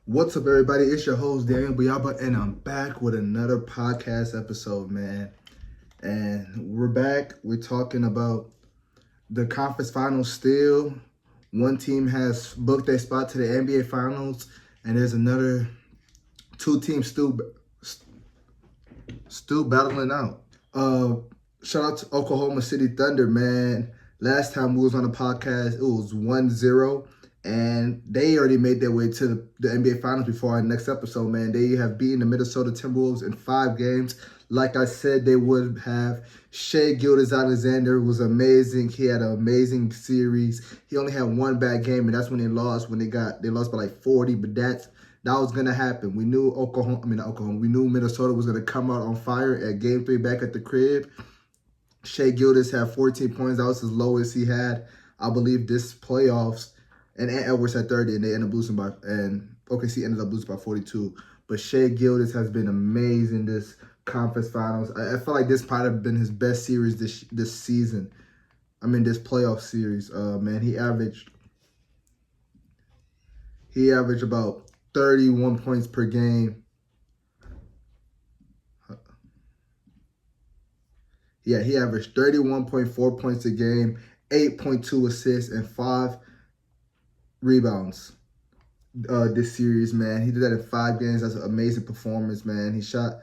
What's up, everybody? It's your host, Daniel Buyaba, and I'm back with another podcast episode, man. And we're back. We're talking about the conference finals still. One team has booked a spot to the NBA finals, and there's another two teams still battling out. Uh, Shout out to Oklahoma City Thunder, man. Last time we was on the podcast, it was 1-0. And they already made their way to the NBA Finals before our next episode, man. They have beaten the Minnesota Timberwolves in 5 games. Like I said, they would have. Shai Gilgeous-Alexander was amazing. He had an amazing series. He only had one bad game, and that's when they lost. They lost by like 40, but that was gonna happen. We knew We knew Minnesota was gonna come out on fire at Game 3 back at the crib. Shai Gilgeous had 14 points. That was his lowest he had, I believe, this playoffs. And Edwards had 30, and they ended up losing and OKC ended up losing by 42. But Shai Gilgeous has been amazing this conference finals. I feel like this might have been his best series this season. This playoff series. Man, he averaged about 31 points per game. Yeah, he averaged 31.4 points a game, 8.2 assists, and 5 rebounds this series, man. He did that in 5 games. That's an amazing performance, man. He shot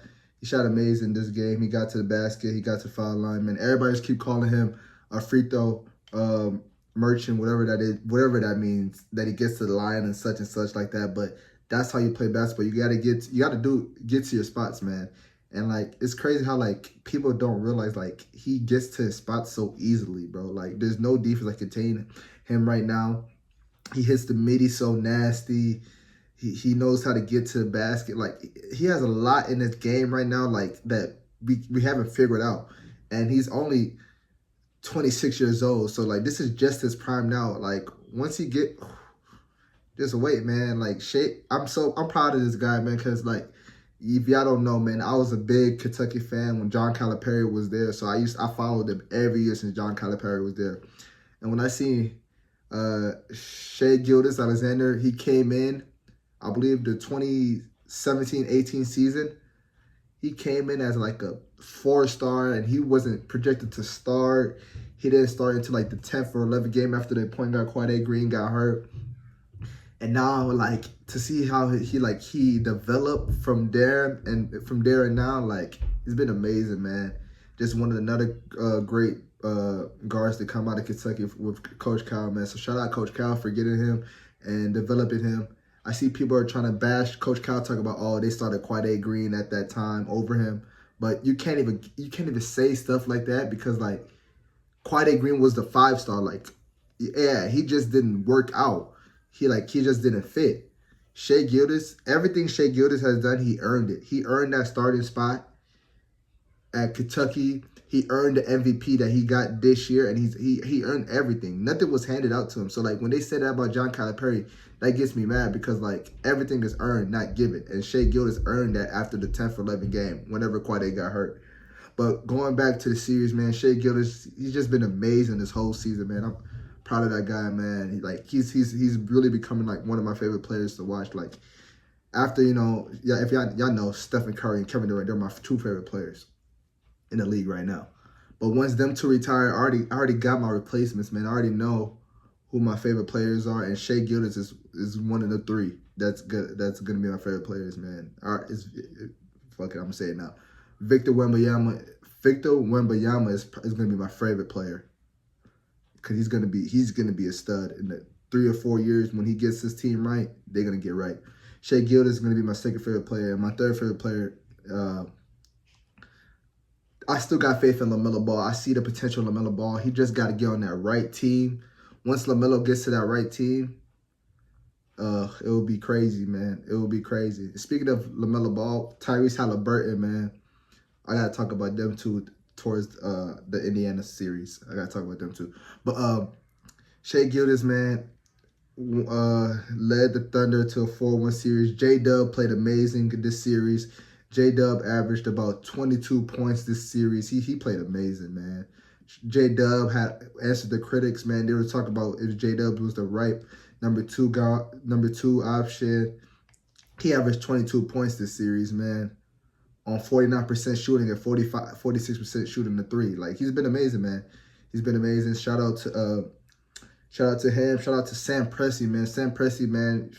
amazing this game. He got to the basket. He got to foul line, man. Everybody just keep calling him a free throw merchant, whatever that means, that he gets to the line and such like that. But that's how you play basketball. You gotta get to your spots, man. And like, it's crazy how like people don't realize like he gets to his spots so easily, bro. Like, there's no defense that can contain him right now. He hits the midi so nasty. He knows how to get to the basket. Like, he has a lot in his game right now, like, that we haven't figured out. And he's only 26 years old. So like, this is just his prime now. Like, once he just wait, man. Like, I'm proud of this guy, man, because like, if y'all don't know, man, I was a big Kentucky fan when John Calipari was there. So I followed him every year since John Calipari was there. And when I see Shai Gilgeous-Alexander, he came in, I believe, the 2017-18 season. He came in as like a 4-star, and he wasn't projected to start. He didn't start until like the 10th or 11th game after the point guard Quade Green got hurt. And now, like, to see how he developed from there and now, like, it's been amazing, man. Just one of another great guards to come out of Kentucky with Coach Cal, man. So shout out Coach Cal for getting him and developing him. I see people are trying to bash Coach Cal, talk about, oh, they started Quade Green at that time over him, but you can't even say stuff like that, because like, Quade Green was the 5-star. Like, yeah, he just didn't work out. He just didn't fit. Shai Gilgeous, everything Shai Gilgeous has done, he earned it. He earned that starting spot at Kentucky. He earned the MVP that he got this year, and he earned everything. Nothing was handed out to him. So like, when they said that about John Calipari, that gets me mad, because like, everything is earned, not given. And Shai Gilgeous earned that after the 10th or 11th game, whenever Quade got hurt. But going back to the series, man, Shai Gilgeous, he's just been amazing this whole season, man. I'm proud of that guy, man. He's really becoming like one of my favorite players to watch. Like, after, if y'all know, Stephen Curry and Kevin Durant, they're my 2 favorite players in the league right now. But once them 2 retire, I already got my replacements, man. I already know who my favorite players are, and Shai Gilgeous is one of the 3. That's gonna be my favorite players, man. All right, fuck it, I'm gonna say it now. Victor Wembanyama is gonna be my favorite player, because he's gonna be a stud in the 3 or 4 years. When he gets his team right, they're gonna get right. Shai Gilgeous is gonna be my 2nd favorite player. And my 3rd favorite player, I still got faith in LaMelo Ball. I see the potential of LaMelo Ball. He just got to get on that right team. Once LaMelo gets to that right team, it will be crazy, man. It will be crazy. Speaking of LaMelo Ball, Tyrese Halliburton, man, I got to talk about them too towards the Indiana series. I got to talk about them too. But Shai Gilgeous, man, led the Thunder to a 4-1 series. J-Dub played amazing this series. J-Dub averaged about 22 points this series. He played amazing, man. J-Dub had answered the critics, man. They were talking about if J-Dub was the right number two option. He averaged 22 points this series, man, on 49% shooting and 46% shooting the three. Like, he's been amazing, man. He's been amazing. Shout out to him. Shout out to Sam Presti, man. Sam Presti, man,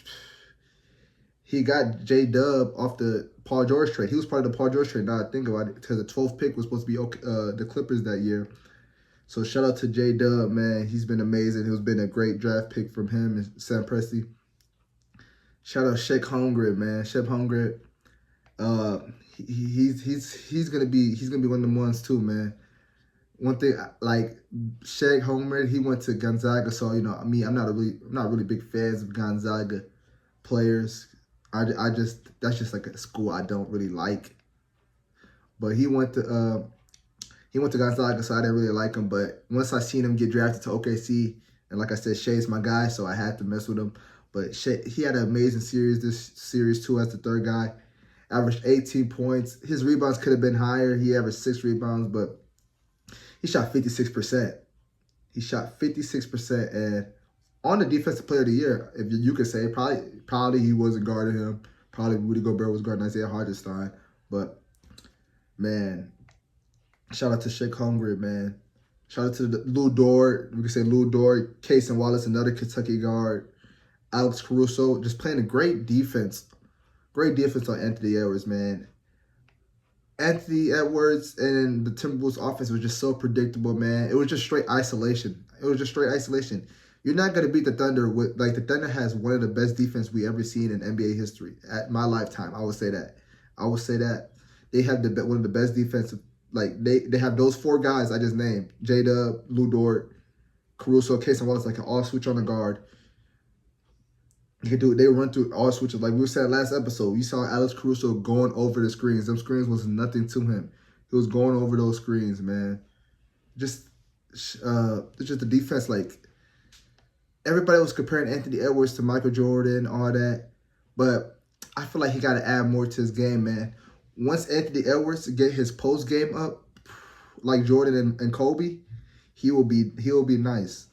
he got J-Dub off the Paul George trade. He was part of the Paul George trade. Now I think about it, because the 12th pick was supposed to be the Clippers that year. So shout out to J-Dub, man. He's been amazing. It's been a great draft pick from him and Sam Presti. Shout out Sheik Holmgren, man. Sheik Holmgren. He's gonna be one of them ones too, man. One thing, like Sheik Holmgren, he went to Gonzaga, so you know, I mean, I'm not really big fans of Gonzaga players. I just, that's just like a school I don't really like. But he went to Gonzaga, so I didn't really like him. But once I seen him get drafted to OKC, and like I said, Shay's my guy, so I had to mess with him. But Shay, he had an amazing series this series too as the third guy. Averaged 18 points. His rebounds could have been higher. He averaged 6 rebounds, but he shot 56%. He shot 56%, and on the defensive player of the year, if you could say, probably he wasn't guarding him. Probably Rudy Gobert was guarding Isaiah Hartenstein. But man, shout out to Sheik Holmgren, man. Shout out to Lou Dort. We can say Lou Dort, Cason Wallace, another Kentucky guard. Alex Caruso, just playing a great defense. Great defense on Anthony Edwards, man. Anthony Edwards and the Timberwolves offense was just so predictable, man. It was just straight isolation. You're not going to beat the Thunder with, like, the Thunder has one of the best defense we ever seen in NBA history. At my lifetime, I would say that. They have one of the best defensive, like, they have those 4 guys I just named. J-Dub, Lou Dort, Caruso, Cason Wallace, like, an all switch on the guard. You can do it. They run through all switches. Like we said last episode, you saw Alex Caruso going over the screens. Them screens was nothing to him. He was going over those screens, man. Just the defense. Like, everybody was comparing Anthony Edwards to Michael Jordan, all that. But I feel like he got to add more to his game, man. Once Anthony Edwards get his post game up, like Jordan and Kobe, he will be nice.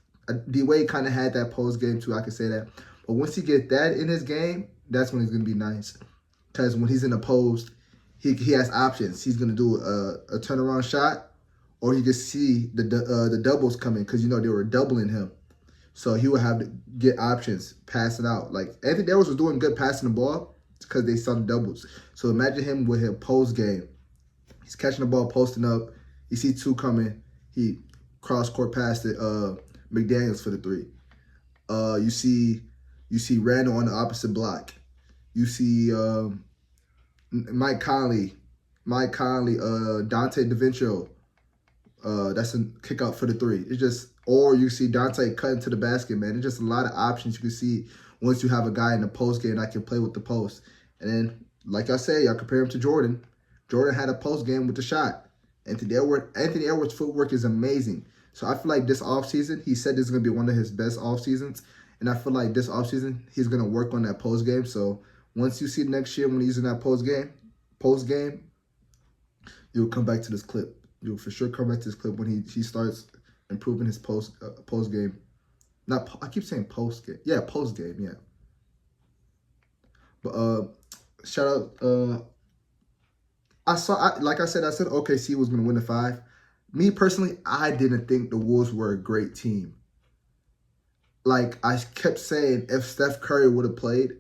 D-Wade kind of had that post game too. I can say that. But once he get that in his game, that's when he's going to be nice. Because when he's in the post, he has options. He's going to do a turnaround shot, or he can see the doubles coming because, you know, they were doubling him. So he would have to get options, pass it out. Like, Anthony Edwards was doing good passing the ball because they saw the doubles. So imagine him with his post game. He's catching the ball, posting up. You see 2 coming. He cross-court passed it. McDaniels for the 3. You see Randall on the opposite block. You see Mike Conley, Dante DiVincenzo. That's a kick out for the 3. It's just, or you see Dante cutting to the basket, man. It's just a lot of options you can see once you have a guy in the post game that can play with the post. And then, like I said, y'all compare him to Jordan. Jordan had a post game with the shot. Anthony Edwards' footwork is amazing. So I feel like this offseason, he said this is going to be one of his best offseasons. And I feel like this offseason, he's going to work on that post game. So once you see next year when he's in that post game, you'll come back to this clip. You'll for sure come back to this clip when he starts improving his post game. I keep saying post game. Yeah, post game, yeah. But shout out, like I said OKC was going to win the 5. Me personally, I didn't think the Wolves were a great team. Like I kept saying, if Steph Curry would have played,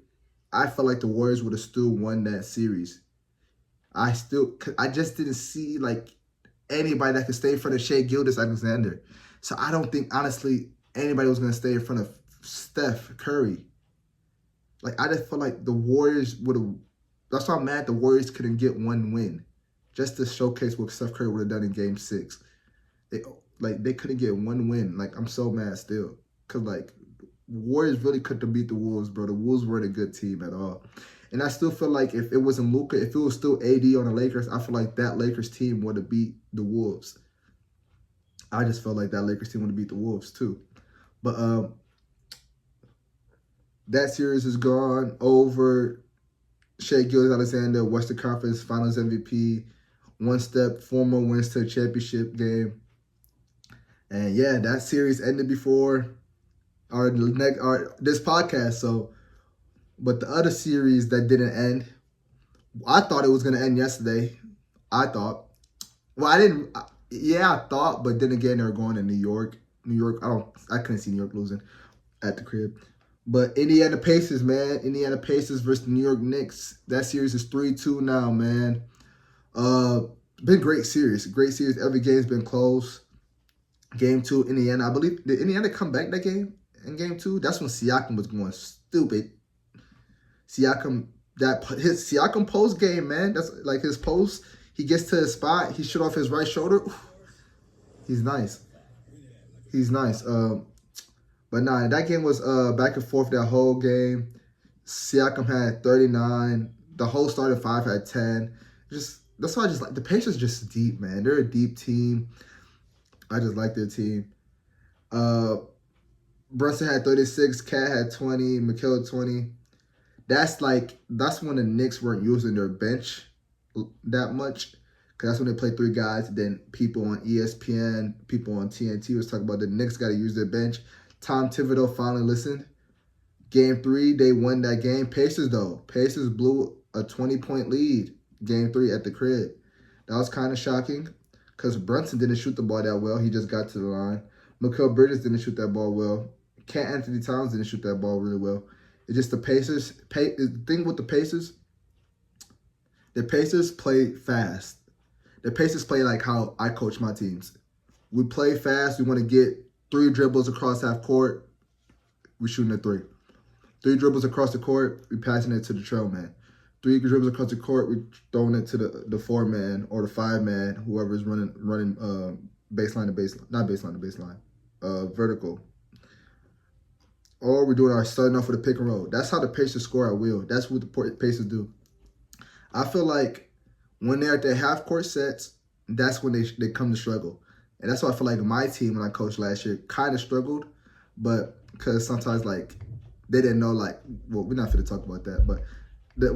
I felt like the Warriors would have still won that series. I just didn't see like anybody that could stay in front of Shai Gilgeous-Alexander. So I don't think, honestly, anybody was going to stay in front of Steph Curry. Like, I just felt like the Warriors would have, that's why I'm mad the Warriors couldn't get one win. Just to showcase what Steph Curry would have done in Game 6. They couldn't get one win. Like, I'm so mad still. Because, like, Warriors really couldn't beat the Wolves, bro. The Wolves weren't a good team at all. And I still feel like if it wasn't Luka, if it was still AD on the Lakers, I feel like that Lakers team would have beat the Wolves. I just felt like that Lakers team would have beat the Wolves too. But that series is gone over. Shai Gilgeous-Alexander, Western Conference Finals MVP, 4 more wins to the championship game. And yeah, that series ended before this podcast. So But the other series that didn't end, I thought it was gonna end yesterday. I thought. Well, I didn't. Yeah, I thought, but then again, they're going to New York. New York. I couldn't see New York losing at the crib. But Indiana Pacers, man. Indiana Pacers versus the New York Knicks. That series is 3-2 now, man. Been great series. Great series. Every game's been close. Game 2, Indiana. I believe, did Indiana come back that game in game 2? That's when Siakam was going stupid. His Siakam post game, man. That's like his post. He gets to his spot. He shoot off his right shoulder. He's nice. He's nice. But nah, that game was back and forth that whole game. Siakam had 39. The whole starting five had 10. That's why I just like the Pacers. Just deep, man. They're a deep team. I just like their team. Brunson had 36. Cat had 20. Mikal 20. That's when the Knicks weren't using their bench that much. Because that's when they played 3 guys. Then people on ESPN, people on TNT was talking about the Knicks got to use their bench. Tom Thibodeau finally listened. Game 3, they won that game. Pacers blew a 20-point lead. Game 3 at the crib. That was kind of shocking. Because Brunson didn't shoot the ball that well. He just got to the line. Mikal Bridges didn't shoot that ball well. Anthony Towns didn't shoot that ball really well. It's just the Pacers. The thing with the Pacers play fast. The Pacers play like how I coach my teams. We play fast. We want to get 3 dribbles across half court. We're shooting a 3. 3 dribbles across the court. We're passing it to the trail man. 3 dribbles across the court. We're throwing it to the 4-man or the 5-man, whoever's running baseline to baseline. Not baseline to baseline. Vertical. Or we're doing our starting off with a pick and roll. That's how the Pacers score at will. That's what the Pacers do. I feel like when they're at their half-court sets, that's when they come to struggle. And that's why I feel like my team, when I coached last year, kind of struggled. But because sometimes, like, they didn't know, like, well, we're not going to talk about that. But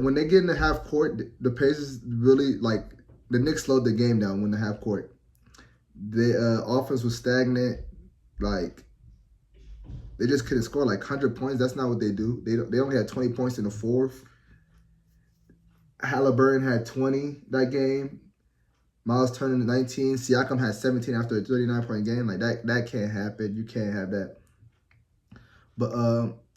when they get in the half-court, the Pacers really, like, the Knicks slowed the game down when the half-court. The offense was stagnant. Like, they just couldn't score like 100 points. That's not what they do. They only had 20 points in the fourth. Halliburton had 20 that game. Miles Turner 19. Siakam had 17 after a 39-point game. Like that can't happen. You can't have that. But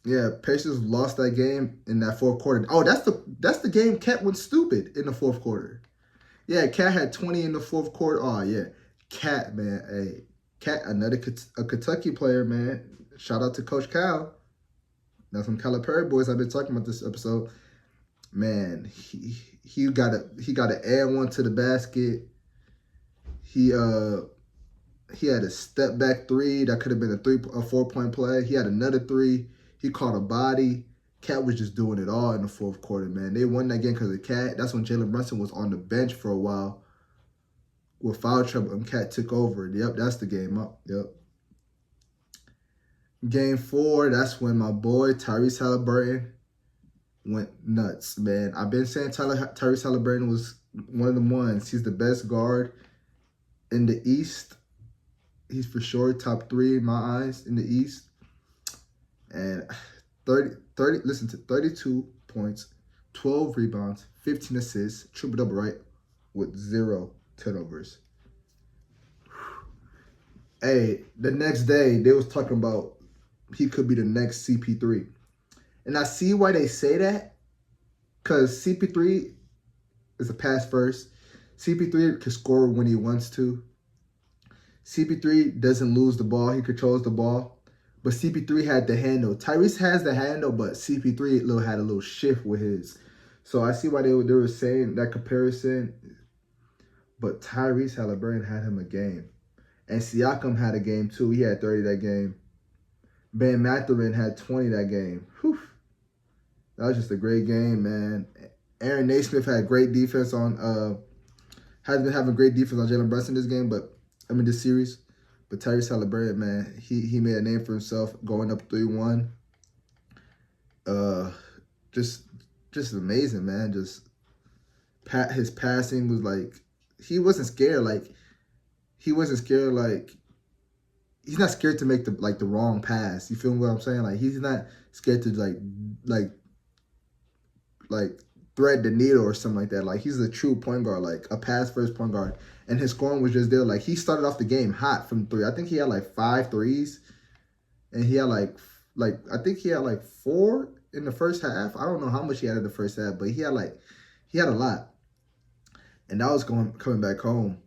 yeah, Pacers lost that game in that fourth quarter. Oh, that's the game Cat went stupid in the fourth quarter. Yeah, Cat had 20 in the fourth quarter. Oh yeah, Cat, man. Hey, Cat, a Kentucky player, man. Shout out to Coach Cal. That's some Calipari boys I've been talking about this episode. Man, he got an and one to the basket. He had a step back 3 that could have been a 4-point play. He had another 3. He caught a body. Cat was just doing it all in the fourth quarter, man. They won that game because of Cat. That's when Jalen Brunson was on the bench for a while with foul trouble, and Cat took over. Yep, that's the game up. Yep. Game 4, that's when my boy Tyrese Halliburton went nuts, man. I've been saying Tyrese Halliburton was one of the ones. He's the best guard in the East. He's for sure top 3 in my eyes in the East. And 32 points, 12 rebounds, 15 assists, triple-double, right, with 0 turnovers. Hey, the next day, they was talking about he could be the next CP3. And I see why they say that, because CP3 is a pass first. CP3 can score when he wants to. CP3 doesn't lose the ball. He controls the ball. But CP3 had the handle. Tyrese has the handle, but CP3 had a little shift with his. So I see why they were saying that comparison. But Tyrese Halliburton had him a game. And Siakam had a game too. He had 30 that game. Ben Mathurin had 20 that game. Whew. That was just a great game, man. Aaron Naismith had great defense on has been having great defense on Jalen Brunson this game, this series. But Tyrese Halliburton, man, he made a name for himself going up 3-1. Just amazing, man. Just his passing was like, he wasn't scared. He's not scared to make the wrong pass. You feel what I'm saying? Like, he's not scared to like like thread the needle or something like that. Like he's a true point guard, like a pass first point guard, and his scoring was just there. Like he started off the game hot from three. I think he had like 5 threes, and he had like I think he had like 4 in the first half. I don't know how much he had in the first half, but he had a lot, and that was coming back home.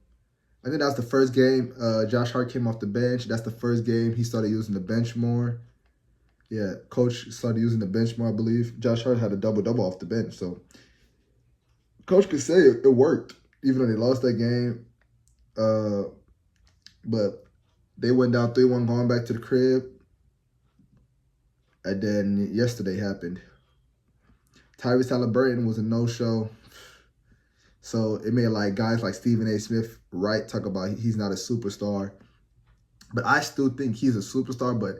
I think that was the first game Josh Hart came off the bench. That's the first game he started using the bench more. Yeah, coach started using the bench more, I believe. Josh Hart had a double-double off the bench. So, coach could say it worked, even though they lost that game. But they went down 3-1 going back to the crib. And then yesterday happened. Tyrese Halliburton was a no-show. So it made like guys like Stephen A. Smith talk about he's not a superstar. But I still think he's a superstar. But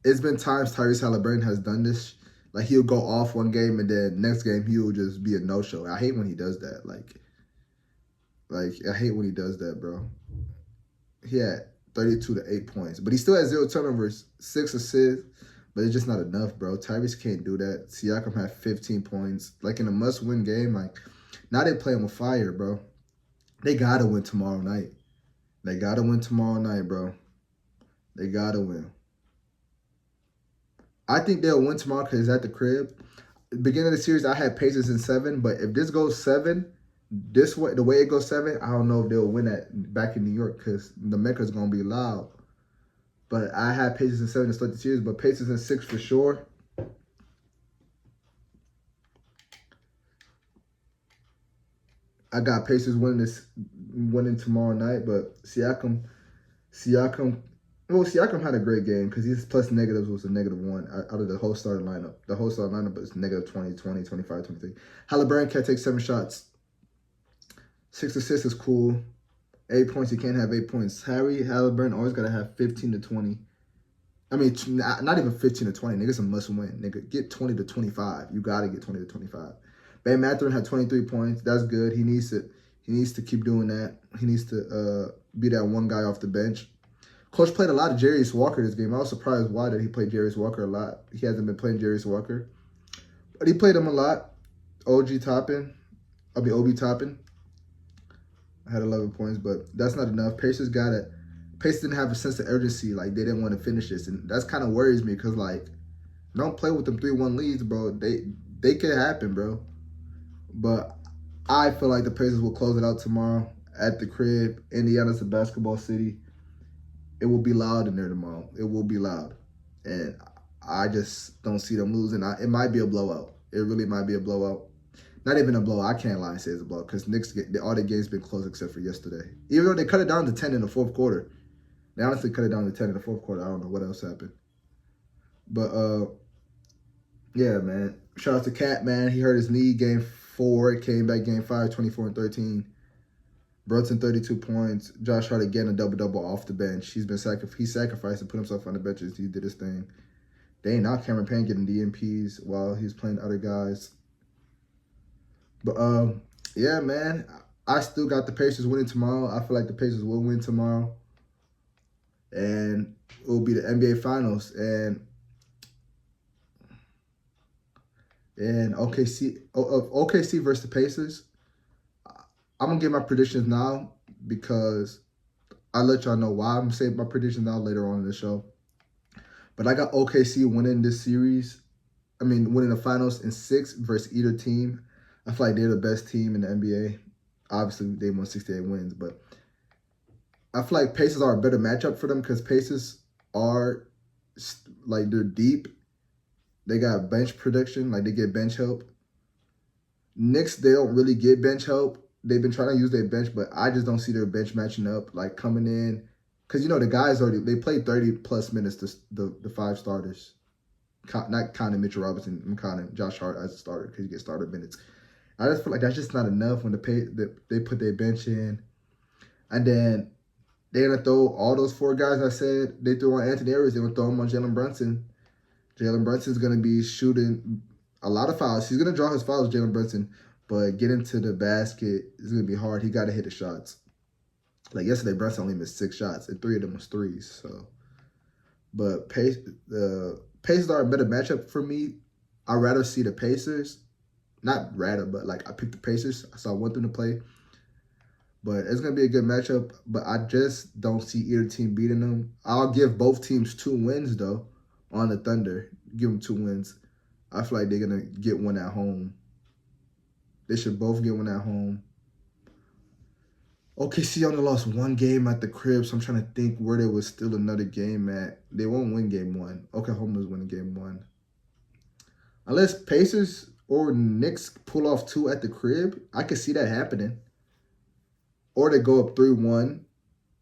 it's been times Tyrese Halliburton has done this. Like he'll go off one game and then next game he'll just be a no-show. I hate when he does that. Like I hate when he does that, bro. He had 32 to 8 points. But he still has 0 turnovers, 6 assists. But it's just not enough, bro. Tyrese can't do that. Siakam had 15 points. Like in a must-win game, like now they playing with fire, bro. They gotta win tomorrow night. They gotta win tomorrow night, bro. They gotta win. I think they'll win tomorrow because it's at the crib. Beginning of the series, I had Pacers in 7, but if this goes 7, the way it goes 7, I don't know if they'll win that back in New York because the Mecca's gonna be loud. But I had Pacers in 7 to start the series, but Pacers in 6 for sure. I got Pacers winning tomorrow night, but Siakam had a great game because his plus negatives was a -1 out of the whole starting lineup. The whole starting lineup was -20, 20, 25, 23. Halliburton can't take 7 shots. 6 assists is cool. 8 points, you can't have 8 points. Harry Halliburton always got to have 15 to 20. I mean, not even 15 to 20. Nigga's a must-win. Nigga, get 20 to 25. You got to get 20 to 25. Bam Mathurin had 23 points. That's good. He needs to keep doing that. He needs to be that one guy off the bench. Coach played a lot of Jarius Walker this game. I was surprised why that he played Jarius Walker a lot. He hasn't been playing Jarius Walker. But he played him a lot. Obi Toppin. Had 11 points, but that's not enough. Pacers didn't have a sense of urgency. Like, they didn't want to finish this. And that's kind of worries me because, like, don't play with them 3-1 leads, bro. They could happen, bro. But I feel like the Pacers will close it out tomorrow at the crib. Indiana's a basketball city. It will be loud in there tomorrow. It will be loud. And I just don't see them losing. It might be a blowout. It really might be a blowout. Not even a blowout. I can't lie and say it's a blowout because Knicks, all the games been close except for yesterday. Even though they cut it down to 10 in the fourth quarter. They honestly cut it down to 10 in the fourth quarter. I don't know what else happened. But, yeah, man. Shout out to Cat, man. He hurt his knee game 4. Came back game 5, 24 and 13. Brunson, 32 points. Josh Hart again, a double-double off the bench. He sacrificed and put himself on the benches. He did his thing. Dang, now Cameron Payne getting DNPs while he's playing other guys. But, yeah, man. I still got the Pacers winning tomorrow. I feel like the Pacers will win tomorrow. And it will be the NBA Finals. And OKC versus the Pacers. I'm going to give my predictions now because I'll let y'all know why I'm saying my predictions now later on in the show. But I got OKC winning this series. Winning the finals in 6 versus either team. I feel like they're the best team in the NBA. Obviously, they won 68 wins. But I feel like Pacers are a better matchup for them because Pacers are, like, they're deep. They got bench production. Like, they get bench help. Knicks, they don't really get bench help. They've been trying to use their bench, but I just don't see their bench matching up, like coming in. Because, the guys they played 30-plus minutes, the 5 starters. Not counting Mitchell Robinson. I'm counting Josh Hart as a starter because you get starter minutes. I just feel like that's just not enough when they put their bench in. And then they're going to throw all those 4 guys I said. They threw on Anthony Edwards. They're going to throw them on Jalen Brunson. Jalen Brunson's going to be shooting a lot of fouls. He's going to draw his fouls, Jalen Brunson. But getting to the basket is going to be hard. He got to hit the shots. Like yesterday, Brunson only missed 6 shots, and 3 of them was threes. So, but the Pacers are a better matchup for me. I'd rather see the Pacers not rather, but like I picked the Pacers. So I want them to play. But it's going to be a good matchup. But I just don't see either team beating them. I'll give both teams 2 wins, though, on the Thunder. Give them 2 wins. I feel like they're going to get one at home. They should both get one at home. OKC only lost 1 game at the crib, so I'm trying to think where there was still another game at. They won't win game 1. Oklahoma's winning game 1. Unless Pacers or Knicks pull off 2 at the crib, I could see that happening. Or they go up 3-1.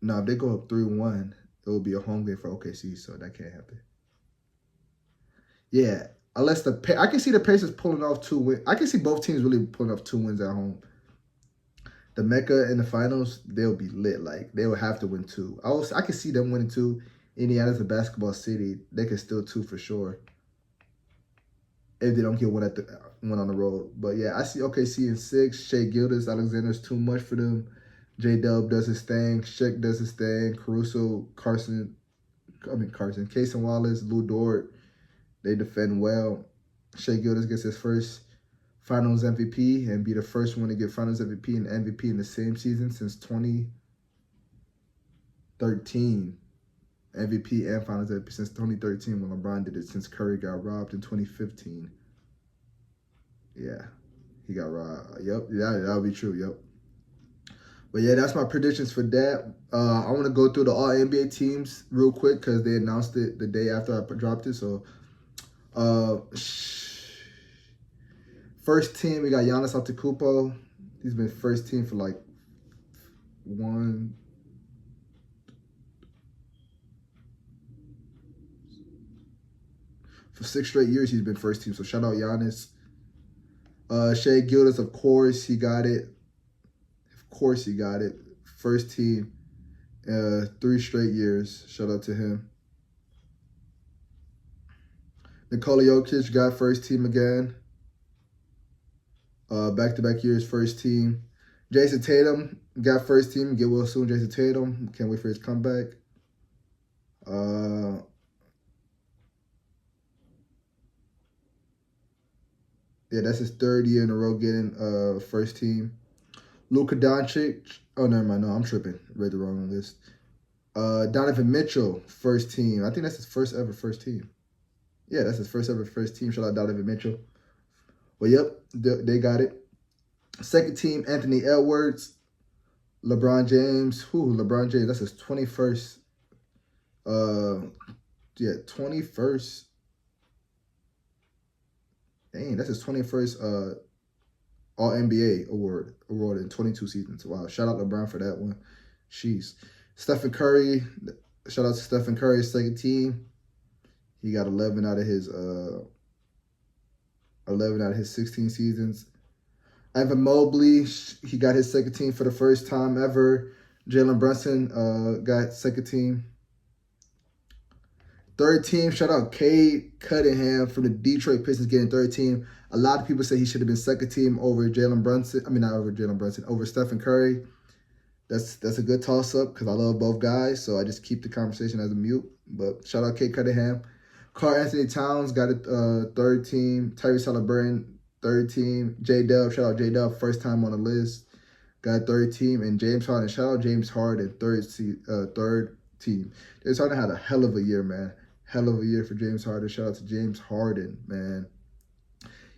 No, if they go up 3-1, it will be a home game for OKC, so that can't happen. Yeah, unless I can see the Pacers pulling off 2 wins. I can see both teams really pulling off 2 wins at home. The Mecca in the finals, they'll be lit. Like, they will have to win 2. I can see them winning 2. Indiana's a basketball city. They can steal 2 for sure. If they don't get one on the road. But yeah, I see OKC in 6. Shea Gilgeous-Alexander's too much for them. J-Dub does his thing. Shaq does his thing. Caruso, Carson, Cason Wallace, Lou Dort, they defend well. Shea Gilgeous gets his first Finals MVP and be the first one to get Finals MVP and MVP in the same season since 2013. MVP and Finals MVP since 2013 when LeBron did it, since Curry got robbed in 2015. Yeah, he got robbed. Yep, that'll be true. Yep. But yeah, that's my predictions for that. I want to go through the All-NBA teams real quick because they announced it the day after I dropped it. So, first team, we got Giannis Antetokounmpo. He's been first team for like for 6 straight years. He's been first team. So shout out Giannis. Shea Gilgeous, of course, he got it. Of course, he got it. First team, 3 straight years. Shout out to him. Nikola Jokic got first team again. Back-to-back years, first team. Jason Tatum got first team. Get well soon, Jason Tatum. Can't wait for his comeback. Yeah, that's his 3rd year in a row getting first team. Luka Doncic. Oh, never mind. No, I'm tripping. Read the wrong list. Donovan Mitchell, first team. I think that's his first ever first team. Yeah, that's his first ever first team. Shout out Donovan Mitchell. Well, yep, they got it. Second team, Anthony Edwards. LeBron James. LeBron James. That's his 21st. 21st. Dang, that's his 21st All-NBA award in 22 seasons. Wow, shout out LeBron for that one. Jeez. Stephen Curry, shout out to Stephen Curry's second team. He got 11 out of his 16 seasons. Evan Mobley, he got his second team for the first time ever. Jalen Brunson got second team. Third team, shout out Cade Cunningham from the Detroit Pistons getting third team. A lot of people say he should have been second team over Jalen Brunson. I mean, not over Jalen Brunson, over Stephen Curry. That's a good toss-up because I love both guys, so I just keep the conversation as a mute. But shout out Cade Cunningham. Karl Anthony Towns got a third team. Tyrese Halliburton, third team. J-Dub, shout out J-Dub, first time on the list. Got third team. And James Harden, shout out James Harden, third team. James Harden had a hell of a year, man. Hell of a year for James Harden. Shout out to James Harden, man.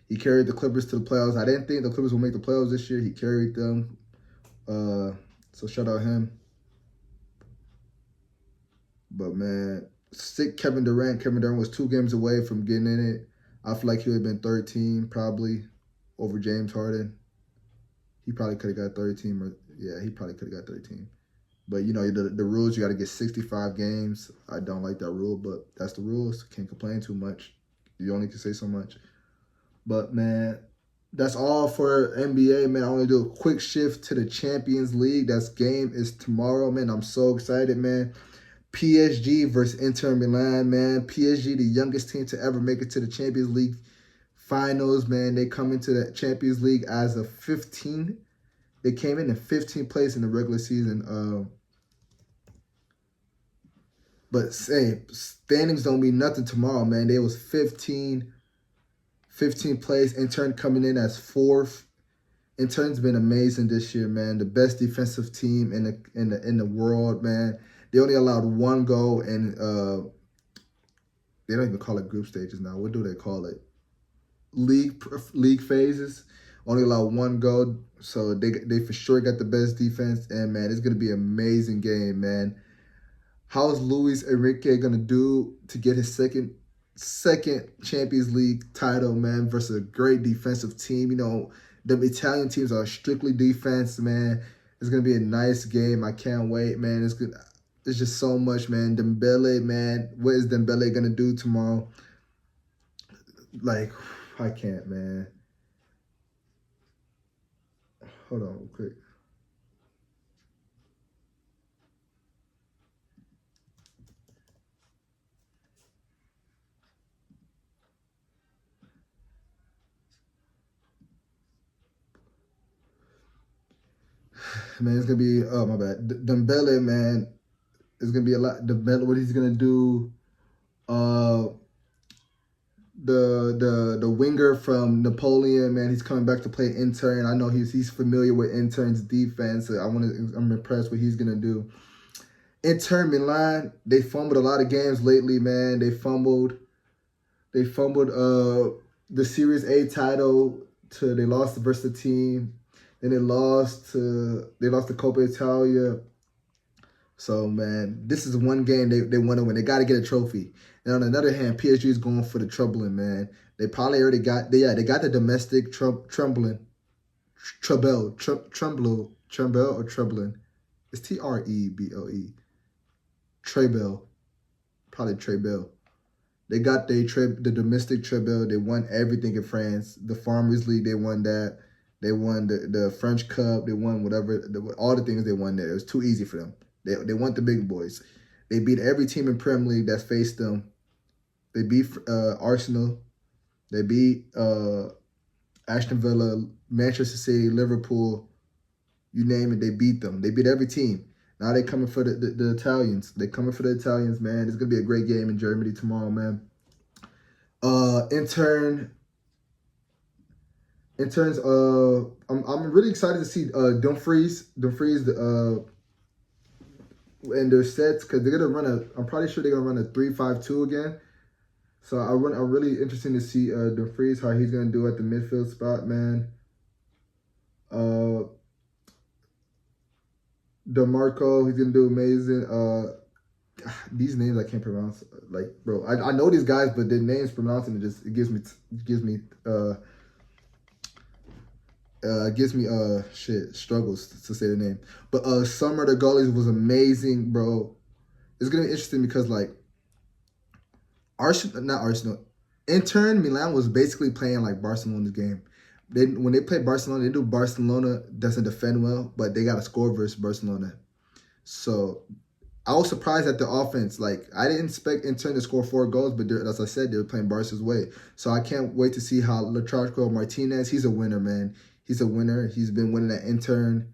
He carried the Clippers to the playoffs. I didn't think the Clippers would make the playoffs this year. He carried them. So shout out him. But, man, sick Kevin Durant. Kevin Durant was 2 games away from getting in it. I feel like he would have been third team probably over James Harden. He probably could have got third team. He probably could have got third team. But, you know, the rules, you got to get 65 games. I don't like that rule, but that's the rules. Can't complain too much. You only can say so much. But, man, that's all for NBA, man. I want to do a quick shift to the Champions League. That game is tomorrow, man. I'm so excited, man. PSG versus Inter Milan, man. PSG, the youngest team to ever make it to the Champions League finals, man. They come into the Champions League as a 15. They came in 15th place in the regular season. But say standings don't mean nothing tomorrow, man. They was 15 15th place. Intern coming in as 4th. Intern's been amazing this year, man. The best defensive team in the world, man. They only allowed 1 goal, and they don't even call it group stages now. What do they call it? League phases. Only allowed 1 goal, so they for sure got the best defense. And man, it's gonna be an amazing game, man. How is Luis Enrique gonna do to get his second Champions League title, man, versus a great defensive team? You know, the Italian teams are strictly defense, man. It's gonna be a nice game. I can't wait, man. It's good. It's just so much, man. Dembele, man. What is Dembele gonna do tomorrow? Like, I can't, man. Hold on real quick. Man, it's gonna be, oh my bad. Dembele, man, it's gonna be a lot. Dembele, what he's gonna do. The winger from Napoleon, man, he's coming back to play Intern. I know he's familiar with Intern's defense. I'm impressed what he's gonna do. Inter Milan, they fumbled a lot of games lately, man. They fumbled the Series A title they lost versus the team. Then they lost to Coppa Italia. So man, this is one game they want to win. They got to get a trophy. And on the other hand, PSG is going for the troubling, man. They probably already got they got the domestic troubling, treble or troubling. It's Treboe. Treble, probably treble. They got the domestic treble. They won everything in France. The Farmers League, they won that. They won the French Cup. They won whatever, all the things they won there. It was too easy for them. They want the big boys. They beat every team in Premier League that's faced them. They beat Arsenal. They beat Aston Villa, Manchester City, Liverpool. You name it, they beat them. They beat every team. Now they coming for the Italians. They coming for the Italians, man. It's gonna be a great game in Germany tomorrow, man. Interns. I'm really excited to see Dumfries. And their sets, because they're gonna run I'm probably sure they're gonna run a 3-5-2 again. So I'm really interested to see Dumfries, how he's gonna do at the midfield spot, man. DeMarco, he's gonna do amazing. These names I can't pronounce. Like, bro, I know these guys, but their names pronouncing it gives me struggles to say the name. But Summer, the goalies, was amazing, bro. It's gonna be interesting because like Inter Milan was basically playing like Barcelona's game. When they play Barcelona, they do Barcelona doesn't defend well, but they got to score versus Barcelona. So I was surprised at the offense. Like, I didn't expect Inter to score 4 goals, but as I said, they were playing Barca's way. So I can't wait to see how Lautaro Martinez, he's a winner, man. He's a winner. He's been winning that Intern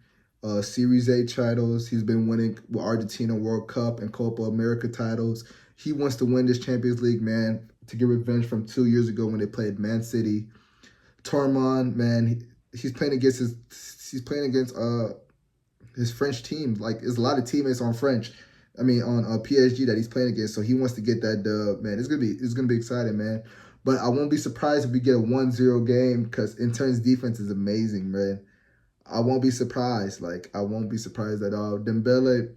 Series A titles. He's been winning with Argentina World Cup and Copa America titles. He wants to win this Champions League, man, to get revenge from 2 years ago when they played Man City. Tormund, man, he's playing against his French team. Like, there's a lot of teammates on PSG that he's playing against. So he wants to get that dub, man. It's gonna be exciting, man. But I won't be surprised if we get a 1-0 game because Intern's defense is amazing, man. I won't be surprised. Like, I won't be surprised at all. Dembele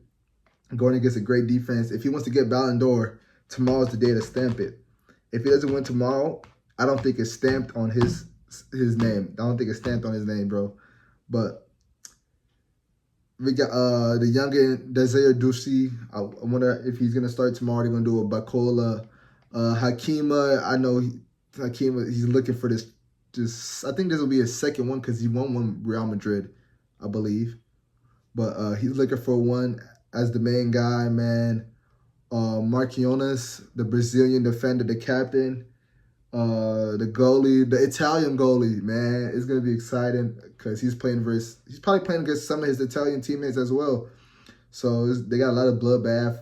going against a great defense. If he wants to get Ballon d'Or, tomorrow's the day to stamp it. If he doesn't win tomorrow, I don't think it's stamped on his name. I don't think it's stamped on his name, bro. But we got the youngin Desire Ducey. I wonder if he's gonna start tomorrow. They're gonna do a Bacola. Hakima, I know Hakima. He's looking for this. I think this will be his second one because he won one Real Madrid, I believe. But he's looking for one as the main guy, man. Marquinhos, the Brazilian defender, the captain. The goalie, the Italian goalie, man, it's gonna be exciting because he's probably playing against some of his Italian teammates as well. So they got a lot of bloodbath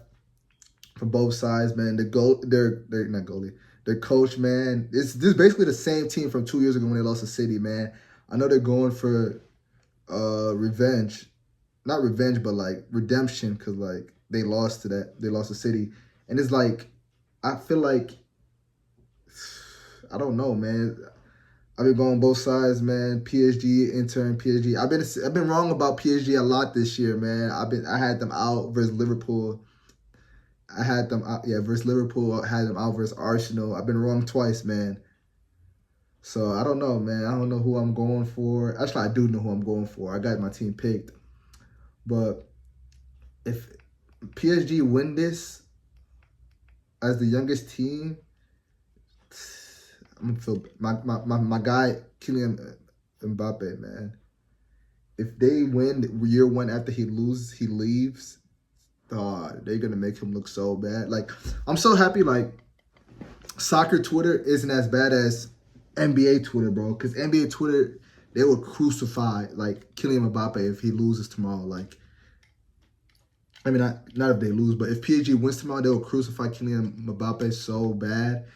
from both sides, man. They're not goalie. Their coach, man, this is basically the same team from 2 years ago when they lost to City, man. I know they're going for revenge, not revenge, but like redemption, because like they lost to that, they lost to City, and it's like I feel like I don't know, man. I've been going both sides, man. PSG, intern, PSG. I've been wrong about PSG a lot this year, man. I had them out versus Liverpool. I had them out, yeah, versus Liverpool. I had them out versus Arsenal. I've been wrong twice, man. So I don't know, man. I don't know who I'm going for. Actually, I do know who I'm going for. I got my team picked. But if PSG win this as the youngest team, I'm gonna feel my guy Kylian Mbappe, man. If they win year one after he leaves, they're gonna make him look so bad. Like, I'm so happy. Like, soccer Twitter isn't as bad as NBA Twitter, bro. Because NBA Twitter, they will crucify like Kylian Mbappe if he loses tomorrow. Like, I mean, not if they lose, but if PSG wins tomorrow, they will crucify Kylian Mbappe so bad.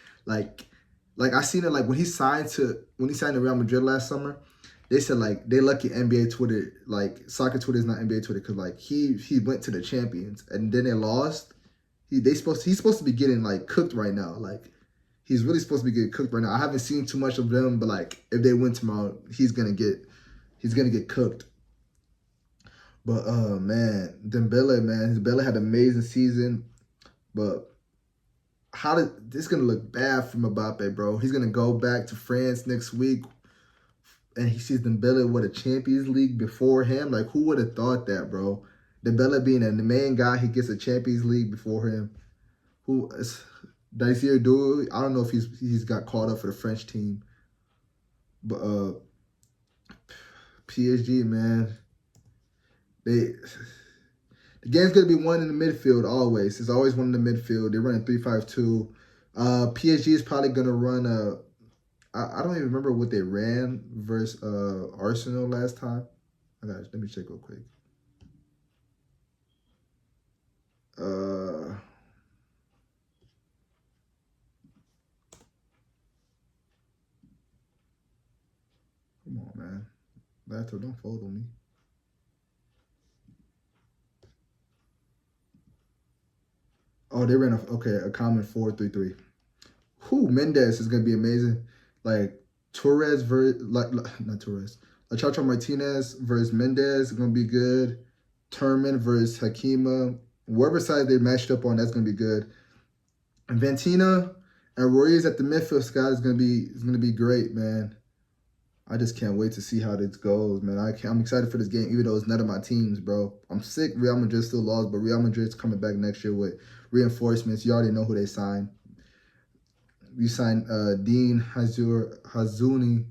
Like I seen it like when he signed to Real Madrid last summer. They said like they lucky NBA Twitter, like soccer Twitter is not NBA Twitter, because like he went to the champions and then they lost. He's supposed to be getting like cooked right now. Like, he's really supposed to be getting cooked right now. I haven't seen too much of them, but like if they win tomorrow, he's gonna get cooked. But man, Dembele had an amazing season, but this gonna look bad for Mbappe, bro? He's gonna go back to France next week, and he sees Dembele with a Champions League before him. Like, who would have thought that, bro? Dembele being the main guy, he gets a Champions League before him. Who is Dacier Doué? I don't know if he's got called up for the French team, but PSG, man, the game's gonna be won in the midfield always. It's always one in the midfield. They're running 3-5-2. PSG is probably gonna run I don't even remember what they ran versus Arsenal last time. Let me check real quick. Come on, man. Laptop, don't fold on me. Oh, they ran a common 4-3-3. Mendes is gonna be amazing. Like Torres versus not Torres. Lachacho Martinez versus Mendes is gonna be good. Turman versus Hakima. Whoever side they matched up on, that's gonna be good. And Ventina and Ruiz at the midfield squad is gonna be great, man. I just can't wait to see how this goes, man. I'm excited for this game, even though it's none of my teams, bro. I'm sick. Real Madrid still lost, but Real Madrid's coming back next year with reinforcements. You already know who they signed. We signed Dean Hazunin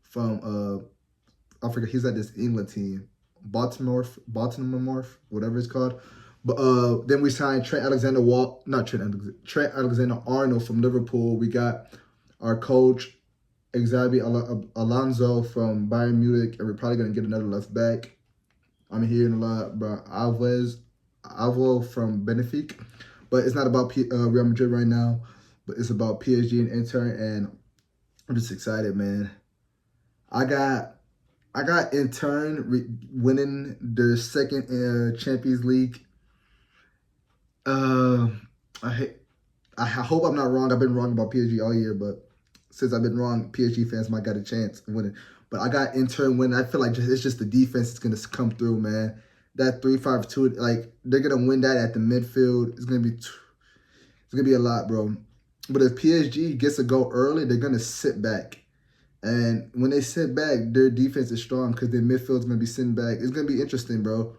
from I forget, he's at this England team, Baltimore, whatever it's called. But then we signed Trent Alexander-Arnold from Liverpool. We got our coach Xabi Alonso from Bayern Munich, and we're probably gonna get another left back. I'm hearing a lot about Alvo from Benfica, but it's not about Real Madrid right now. But it's about PSG and Inter, and I'm just excited, man. I got Inter winning their second Champions League. I hope I'm not wrong. I've been wrong about PSG all year, but since I've been wrong, PSG fans might got a chance of winning. But I got Inter winning. I feel like it's just the defense that's gonna come through, man. That 3-5-2, like they're gonna win that at the midfield. It's gonna be a lot, bro. But if PSG gets a go early, they're gonna sit back. And when they sit back, their defense is strong because their midfield is gonna be sitting back. It's gonna be interesting, bro.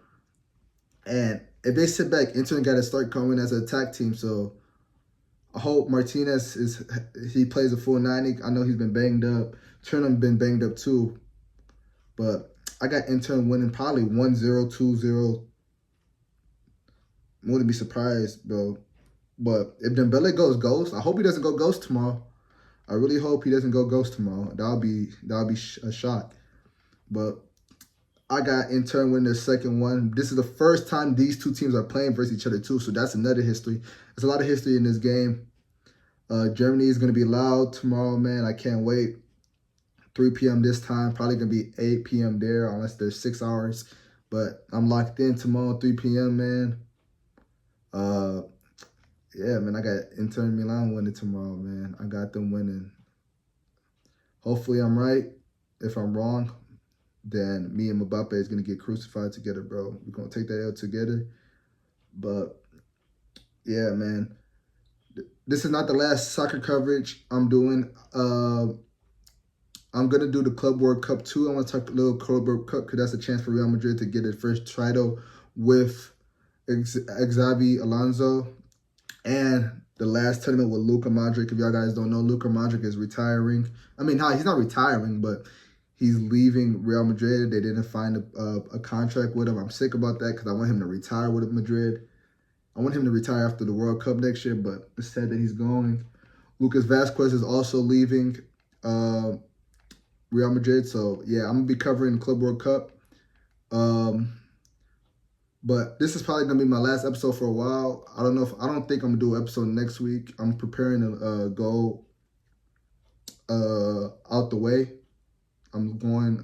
And if they sit back, Inter got to start coming as an attack team. So I hope Martinez plays a full 90. I know he's been banged up. Turnham been banged up too. But I got Inter winning probably 1-0, 2-0. Wouldn't be surprised, bro. But if Dembele goes ghost, I hope he doesn't go ghost tomorrow. I really hope he doesn't go ghost tomorrow. That'll be a shock. But I got Inter win their second one. This is the first time these two teams are playing versus each other too, so that's another history. There's a lot of history in this game. Germany is going to be loud tomorrow, man. I can't wait. 3 p.m. this time. Probably going to be 8 p.m. there unless there's 6 hours. But I'm locked in tomorrow, 3 p.m., man. Yeah, man, I got Inter Milan winning tomorrow, man. I got them winning. Hopefully I'm right. If I'm wrong, then me and Mbappe is going to get crucified together, bro. We're going to take that L together. But, yeah, man. This is not the last soccer coverage I'm doing. I'm going to do the Club World Cup too. I want to talk a little Club World Cup because that's a chance for Real Madrid to get its first title with Xavi Alonso. And the last tournament with Luka Modric. If y'all guys don't know, Luka Modric is retiring. I mean, he's not retiring, but he's leaving Real Madrid. They didn't find a contract with him. I'm sick about that because I want him to retire with Madrid. I want him to retire after the World Cup next year, but it's sad that he's going. Lucas Vasquez is also leaving Real Madrid. So, yeah, I'm going to be covering the Club World Cup. But this is probably going to be my last episode for a while. I don't think I'm going to do an episode next week. I'm preparing to go out the way. I'm going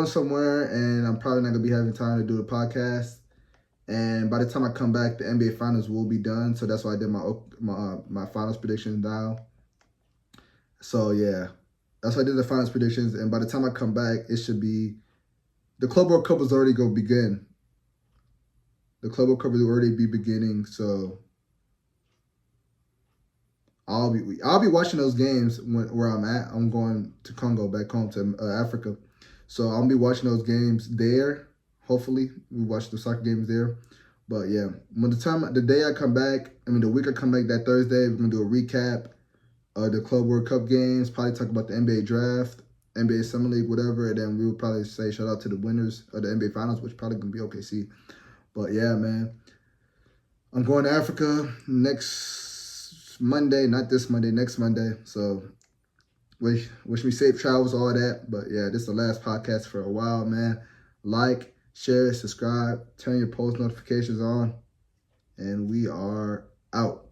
somewhere, and I'm probably not going to be having time to do the podcast. And by the time I come back, the NBA Finals will be done. So that's why I did my finals predictions now. So, yeah. That's why I did the finals predictions. And by the time I come back, it should be... The Club World Cup is already going to begin. The Club World Cup will already be beginning, so I'll be watching those games where I'm at. I'm going to Congo, back home to Africa, so I'll be watching those games there. Hopefully, we watch the soccer games there. But yeah, the day I come back, the week I come back, that Thursday, we're gonna do a recap of the Club World Cup games. Probably talk about the NBA draft, NBA Summer League, whatever, and then we will probably say shout out to the winners of the NBA Finals, which probably gonna be OKC. But yeah, man, I'm going to Africa next Monday, not this Monday, next Monday. So wish me safe travels, all that. But yeah, this is the last podcast for a while, man. Like, share, subscribe, turn your post notifications on, and we are out.